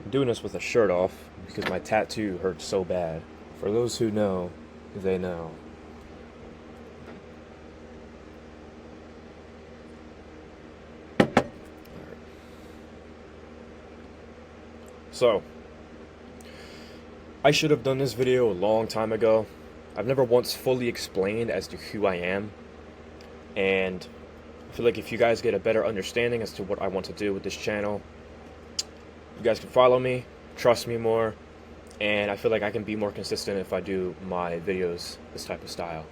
I'm doing this with a shirt off because my tattoo hurts so bad. For those who know, they know. So, I should have done this video a long time ago. I've never once fully explained as to who I am, and I feel like if you guys get a better understanding as to what I want to do with this channel, you guys can follow me, trust me more, and I feel like I can be more consistent if I do my videos this type of style.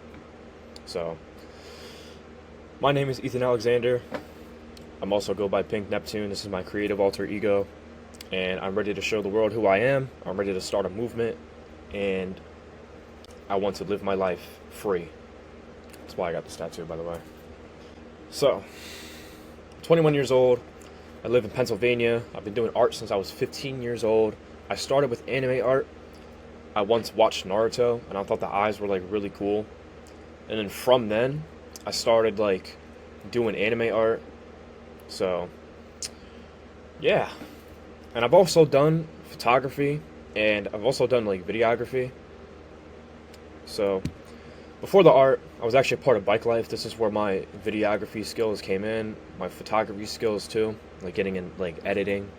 So, my name is Ethan Alexander. I'm also go by Pink Neptune. This is my creative alter ego, and I'm ready to show the world who I am. I'm ready to start a movement, and I want to live my life free. That's why I got this tattoo, by the way. So, 21 years old. I live in Pennsylvania. I've been doing art since I was 15 years old. I started with anime art. I once watched Naruto, and I thought the eyes were like really cool. And then from then, I started like doing anime art. So, yeah. And I've also done photography, and I've also done like videography. So, before the art, I was actually a part of Bike Life. This is where my videography skills came in, my photography skills too, like getting in like editing.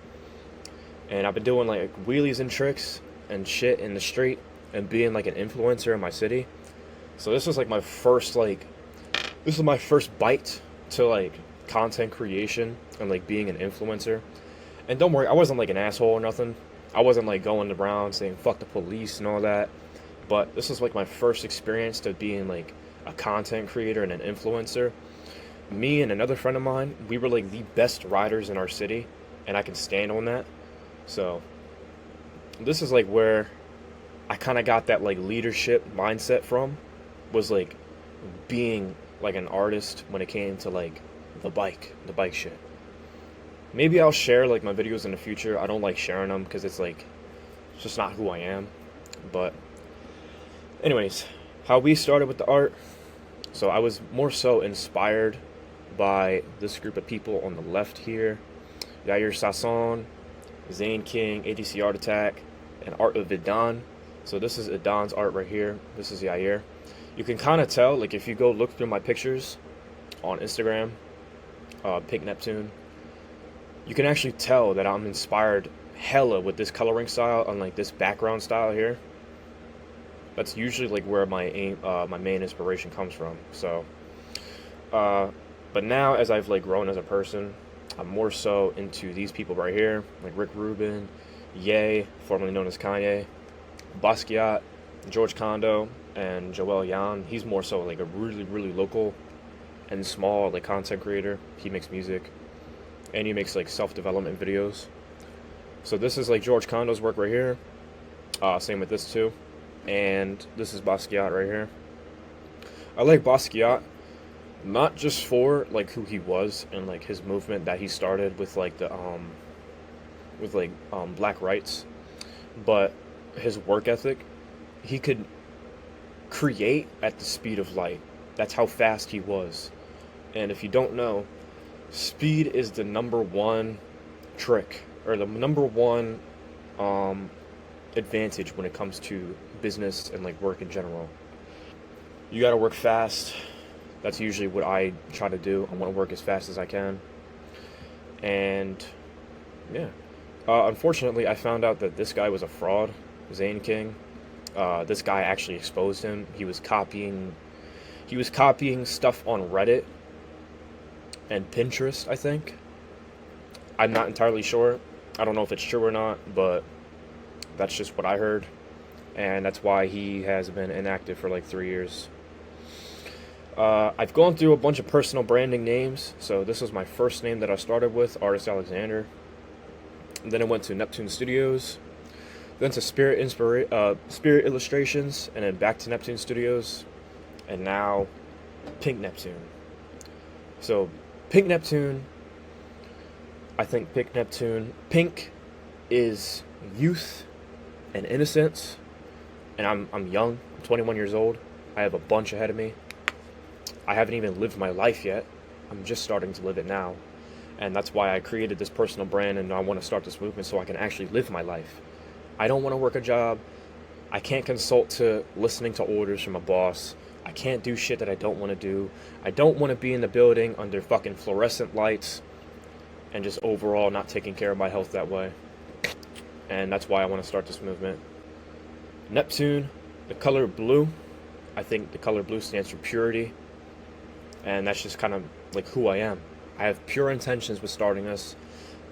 And I've been doing like wheelies and tricks and shit in the street and being like an influencer in my city. So this was like my first this was my first bite to like content creation and like being an influencer. And don't worry, I wasn't like an asshole or nothing. I wasn't like going around saying fuck the police and all that. But this was like my first experience to being like a content creator and an influencer. Me and another friend of mine, we were like the best riders in our city, and I can stand on that. So this is like where I kind of got that like leadership mindset from, was like being like an artist when it came to like the bike shit. Maybe I'll share like my videos in the future. I don't like sharing them because it's just not who I am. But anyways, how we started with the art. So I was more so inspired by this group of people on the left here. Yair Sasson, Zane King, ADC Art Attack, and Art of Idan. So this is Idan's art right here. This is Yair. You can kind of tell, like if you go look through my pictures on Instagram, Pink Neptune, you can actually tell that I'm inspired hella with this coloring style and like this background style here. That's usually like where my main inspiration comes from. So, but now as I've like grown as a person, I'm more so into these people right here, like Rick Rubin, Ye, formerly known as Kanye, Basquiat, George Kondo, and Joel Yan. He's more so like a really, really local and small like content creator. He makes music, and he makes like self-development videos. So this is like George Kondo's work right here. Same with this too. And this is Basquiat right here. I like Basquiat not just for like who he was and like his movement that he started with like the black rights, but his work ethic. He could create at the speed of light. That's how fast he was. And if you don't know, speed is the number one trick, or the number one advantage when it comes to business and like work in general. You gotta work fast. That's usually what I try to do. I want to work as fast as I can. And yeah, unfortunately, I found out that this guy was a fraud, Zane King. This guy actually exposed him. He was copying stuff on Reddit and Pinterest, I think. I'm not entirely sure. I don't know if it's true or not, but that's just what I heard. And that's why he has been inactive for like 3 years. I've gone through a bunch of personal branding names. So this was my first name that I started with, Artist Alexander. And then I went to Neptune Studios, then to Spirit Illustrations, and then back to Neptune Studios, and now Pink Neptune. So Pink Neptune, I think Pink is youth and innocence, and I'm young. I'm 21 years old. I have a bunch ahead of me. I haven't even lived my life yet. I'm just starting to live it now. And that's why I created this personal brand, and I want to start this movement so I can actually live my life. I don't want to work a job. I can't consult to listening to orders from a boss. I can't do shit that I don't want to do. I don't want to be in the building under fucking fluorescent lights and just overall not taking care of my health that way. And that's why I want to start this movement. Neptune, the color blue. I think the color blue stands for purity. And that's just kind of like who I am. I have pure intentions with starting this.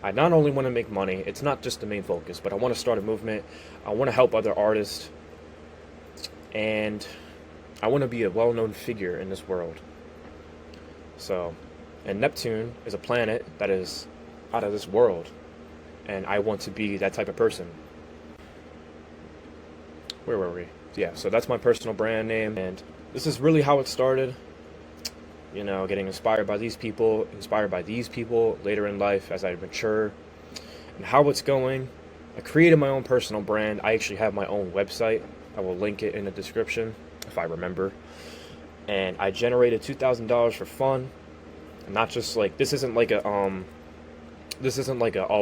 I not only want to make money, it's not just the main focus, but I want to start a movement. I want to help other artists. And I want to be a well-known figure in this world. So, and Neptune is a planet that is out of this world. And I want to be that type of person. Where were we? Yeah, so that's my personal brand name. And this is really how it started. You know, getting inspired by these people later in life as I mature. And how it's going. I created my own personal brand. I actually have my own website. I will link it in the description if I remember. And I generated $2,000 for fun. And not just like, this isn't like a, oh,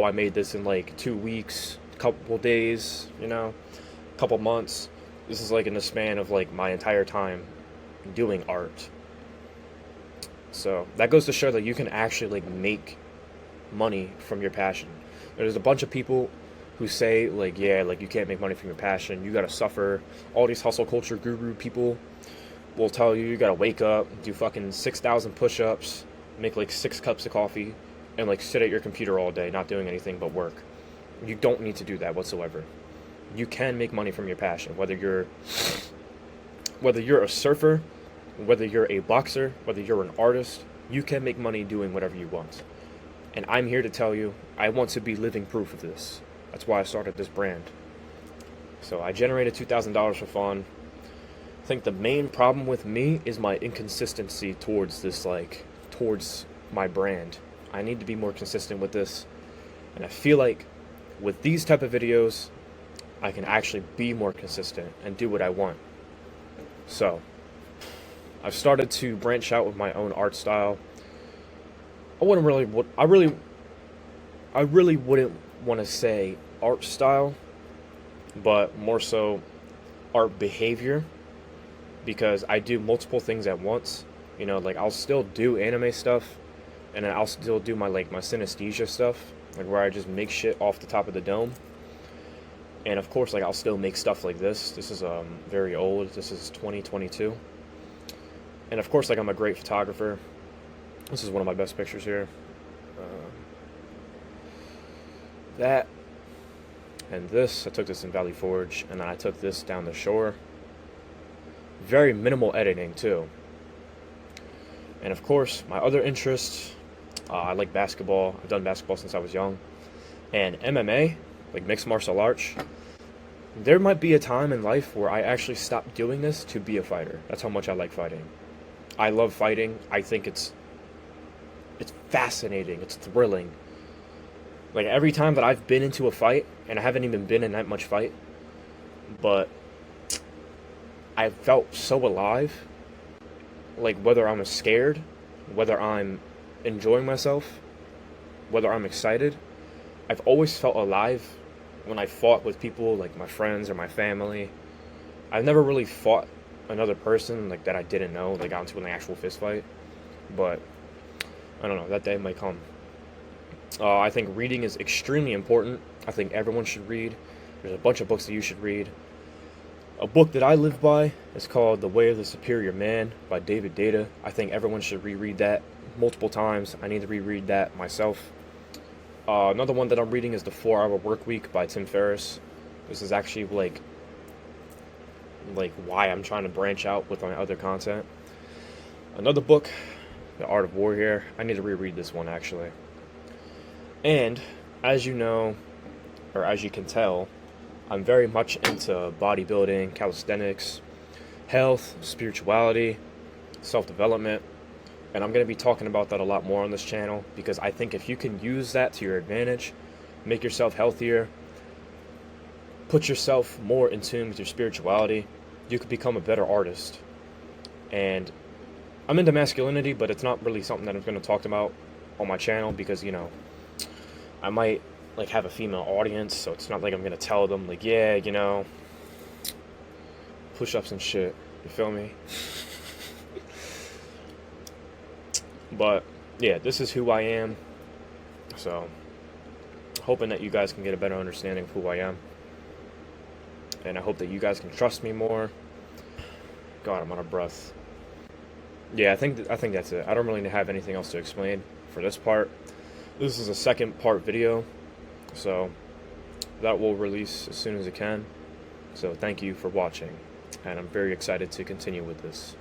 I made this in like 2 weeks, couple days, you know, couple months. This is like in the span of like my entire time doing art. So that goes to show that you can actually like make money from your passion. There's a bunch of people who say like, yeah, like you can't make money from your passion. You gotta suffer. All these hustle culture guru people will tell you you gotta wake up, do fucking 6,000 push-ups, make like 6 cups of coffee, and like sit at your computer all day, not doing anything but work. You don't need to do that whatsoever. You can make money from your passion, whether you're a surfer, whether you're a boxer, whether you're an artist, you can make money doing whatever you want. And I'm here to tell you, I want to be living proof of this. That's why I started this brand. So I generated $2,000 for fun. I think the main problem with me is my inconsistency towards this, towards my brand. I need to be more consistent with this. And I feel like with these type of videos, I can actually be more consistent and do what I want. So I've started to branch out with my own art style. I really wouldn't want to say art style, but more so art behavior, because I do multiple things at once. You know, like I'll still do anime stuff, and then I'll still do my synesthesia stuff, like where I just make shit off the top of the dome. And of course, like I'll still make stuff like this. This is very old. This is 2022. And of course, like I'm a great photographer. This is one of my best pictures here. That and this, I took this in Valley Forge, and then I took this down the shore. Very minimal editing too. And of course, my other interests, I like basketball. I've done basketball since I was young. And MMA, like mixed martial arts. There might be a time in life where I actually stop doing this to be a fighter. That's how much I like fighting. I love fighting. I think it's fascinating. It's thrilling. Like every time that I've been into a fight, and I haven't even been in that much fight, but I felt so alive. Like whether I'm scared, whether I'm enjoying myself, whether I'm excited, I've always felt alive when I fought with people like my friends or my family. I've never really fought another person like that I didn't know, like got into an actual fist fight. But I don't know, that day might come. I think reading is extremely important. I think everyone should read. There's a bunch of books that you should read. A book that I live by is called The Way of the Superior Man by David Data. I think everyone should reread that multiple times. I need to reread that myself. Another one that I'm reading is The 4-Hour Workweek by Tim Ferriss. This is actually like why I'm trying to branch out with my other content. Another book, The Art of War here. I need to reread this one actually. And as you know, or as you can tell, I'm very much into bodybuilding, calisthenics, health, spirituality, self-development. And I'm going to be talking about that a lot more on this channel, because I think if you can use that to your advantage, make yourself healthier, put yourself more in tune with your spirituality, you could become a better artist. And I'm into masculinity, but it's not really something that I'm going to talk about on my channel, because I might like have a female audience, so it's not like I'm gonna tell them like, yeah, push-ups and shit. You feel me? But yeah, this is who I am. So hoping that you guys can get a better understanding of who I am, and I hope that you guys can trust me more. God, I'm out of breath. Yeah, I think that's it. I don't really have anything else to explain for this part. This is a second part video, so that will release as soon as it can. So thank you for watching, and I'm very excited to continue with this.